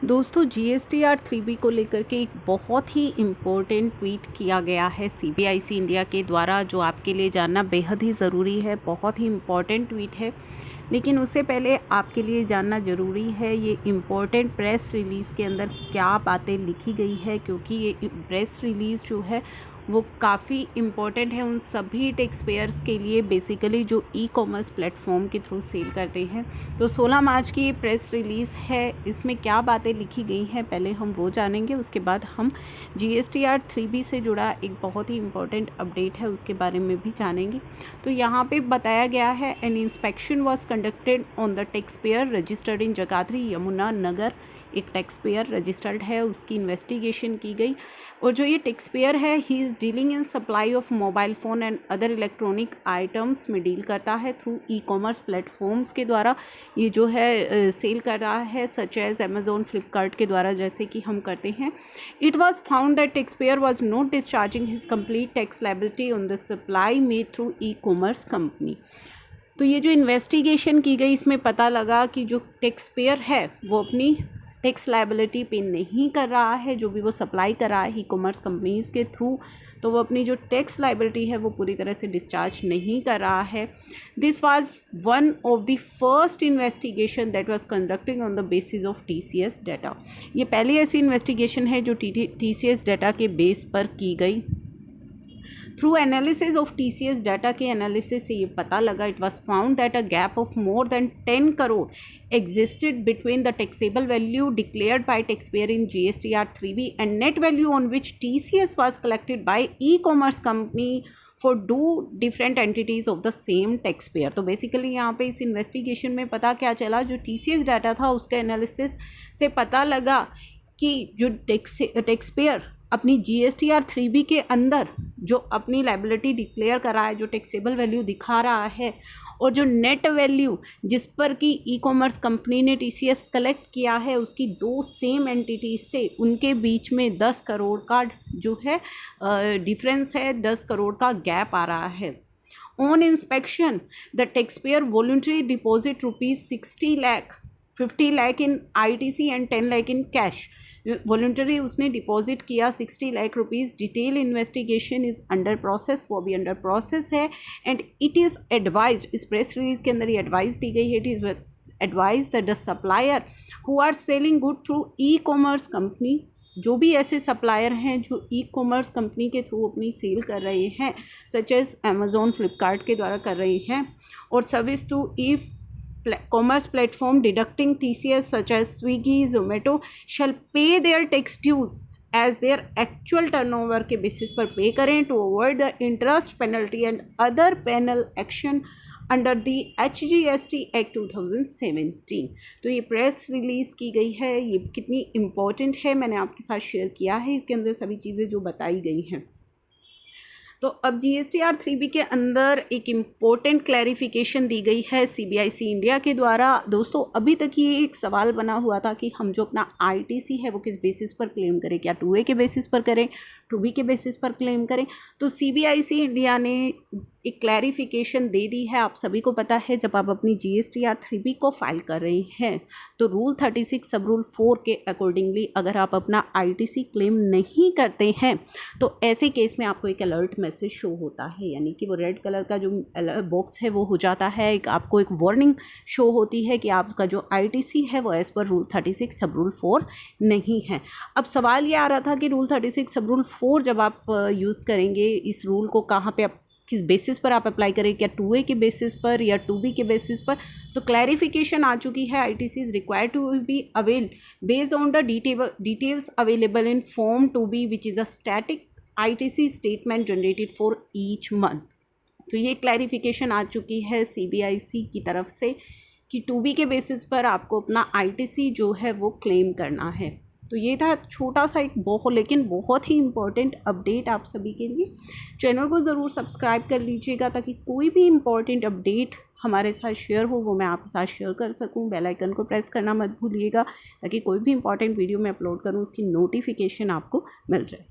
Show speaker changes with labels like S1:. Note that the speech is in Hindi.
S1: दोस्तों GSTR 3B को लेकर के एक बहुत ही इम्पोर्टेंट ट्वीट किया गया है CBIC इंडिया के द्वारा, जो आपके लिए जानना बेहद ही ज़रूरी है। बहुत ही इम्पोर्टेंट ट्वीट है, लेकिन उससे पहले आपके लिए जानना ज़रूरी है ये इम्पोर्टेंट प्रेस रिलीज़ के अंदर क्या बातें लिखी गई है, क्योंकि ये प्रेस रिलीज़ जो है वो काफ़ी इम्पॉर्टेंट है उन सभी टैक्स पेयर्स के लिए, बेसिकली जो ई-कॉमर्स प्लेटफॉर्म के थ्रू सेल करते हैं। तो 16 मार्च की प्रेस रिलीज़ है, इसमें क्या बातें लिखी गई हैं पहले हम वो जानेंगे, उसके बाद हम GSTR 3B से जुड़ा एक बहुत ही इम्पॉर्टेंट अपडेट है उसके बारे में भी जानेंगे। तो यहाँ पे बताया गया है, an inspection was conducted on the tax payer registered in Jagadhri Yamunanagar. एक टैक्स पेयर रजिस्टर्ड है, उसकी इन्वेस्टिगेशन की गई। और जो ये टैक्स पेयर है, he is dealing in supply of mobile phone and other electronic items में डील करता है थ्रू ई-कॉमर्स प्लेटफॉर्म्स के द्वारा। ये जो है सेल कर रहा है, सच एज अमेज़ोन, फ्लिपकार्ट के द्वारा, जैसे कि हम करते हैं। It was found that tax payer was not discharging his complete tax liability on the supply made through e-commerce company. तो ये जो इन्वेस्टिगेशन की गई, इसमें पता लगा कि जो टैक्स पेयर है वो अपनी टैक्स लायबिलिटी पे नहीं कर रहा है, जो भी वो सप्लाई कर रहा है ई कॉमर्स कंपनीज़ के थ्रू, तो वो अपनी जो टैक्स लायबिलिटी है वो पूरी तरह से डिस्चार्ज नहीं कर रहा है। This was one of the first investigation that was conducting on the basis of TCS data. ये पहली ऐसी इन्वेस्टिगेशन है जो TCS डाटा के बेस पर की गई। Through analysis of TCS data के एनालिसिस से ये पता लगा, it was found that a gap of more than 10 crore existed between the taxable value declared by taxpayer in GSTR 3B and net value on which TCS was collected by e-commerce company for two different entities of the same taxpayer। तो बेसिकली यहाँ पे इस इन्वेस्टिगेशन में पता क्या चला, जो TCS डाटा था उसके एनालिसिस से पता लगा कि जो टैक्स पेयर अपनी GSTR 3B के अंदर जो अपनी लायबिलिटी डिक्लेयर कर रहा है, जो टैक्सेबल वैल्यू दिखा रहा है, और जो नेट वैल्यू जिस पर कि ई-कॉमर्स कंपनी ने TCS कलेक्ट किया है, उसकी दो सेम एंटिटीज से उनके बीच में 10 करोड़ का जो है डिफरेंस है, 10 करोड़ का गैप आ रहा है। On inspection the tax payer voluntary deposit ₹60 lakh, 50 lakh in ITC and 10 lakh in cash. Voluntary उसने डिपॉजिट किया 60 lakh rupees. Detail investigation is under process, वो अभी अंडर प्रोसेस है। एंड इट इज़ एडवाइज्ड, इस प्रेस रिलीज के अंदर ये एडवाइस दी गई है, it is advise that the supplier who are selling good through e-commerce company, जो भी ऐसे सप्लायर हैं जो ई-कॉमर्स कंपनी के थ्रू अपनी सेल कर रहे हैं, सच एज अमेज़ोन, फ्लिपकार्ट के द्वारा कर रहे हैं, और service to commerce platform deducting TCS such as Swiggy, Zomato shall pay their tax dues as their actual turnover के बेसिस पर पे करें to avoid the interest penalty and other penal action under the HGST act 2017। तो ये प्रेस रिलीज़ की गई है, ये कितनी इम्पोर्टेंट है मैंने आपके साथ शेयर किया है, इसके अंदर सभी चीज़ें जो बताई गई हैं। तो अब GSTR 3B के अंदर एक इम्पोर्टेंट क्लैरिफिकेशन दी गई है CBIC इंडिया के द्वारा। दोस्तों, अभी तक ये एक सवाल बना हुआ था कि हम जो अपना ITC है वो किस बेसिस पर क्लेम करें, क्या 2A के बेसिस पर करें, 2B के बेसिस पर क्लेम करें। तो CBIC इंडिया ने एक क्लैरिफिकेशन दे दी है। आप सभी को पता है, जब आप अपनी GSTR 3B को फाइल कर रहे हैं तो रूल 36 सब रूल 4 के अकॉर्डिंगली अगर आप अपना ITC क्लेम नहीं करते हैं तो ऐसे केस में आपको एक अलर्ट मैसेज शो होता है, यानी कि वो रेड कलर का जो बॉक्स है वो हो जाता है, आपको एक वार्निंग शो होती है कि आपका जो ITC है वो एज़ पर रूल 36 सब रूल 4 नहीं है। अब सवाल ये आ रहा था कि रूल 36 सब रूल 4 जब आप यूज़ करेंगे, इस रूल को कहाँ पे आप किस बेसिस पर आप अप्लाई करें, क्या 2A के बेसिस पर या 2B के बेसिस पर। तो क्लैरिफिकेशन आ चुकी है, ITC is required to be avail based on the details available in form 2B which is a static ITC statement generated for each month. तो ये क्लैरिफिकेशन आ चुकी है CBIC की तरफ से कि 2B के बेसिस पर आपको अपना ITC जो है वो क्लेम करना है। तो ये था छोटा सा एक बहुत ही इम्पॉर्टेंट अपडेट आप सभी के लिए। चैनल को ज़रूर सब्सक्राइब कर लीजिएगा ताकि कोई भी इम्पॉर्टेंट अपडेट हमारे साथ शेयर हो वो मैं आपके साथ शेयर कर सकूं। बेल आइकन को प्रेस करना मत भूलिएगा ताकि कोई भी इम्पॉर्टेंट वीडियो मैं अपलोड करूं उसकी नोटिफिकेशन आपको मिल जाए।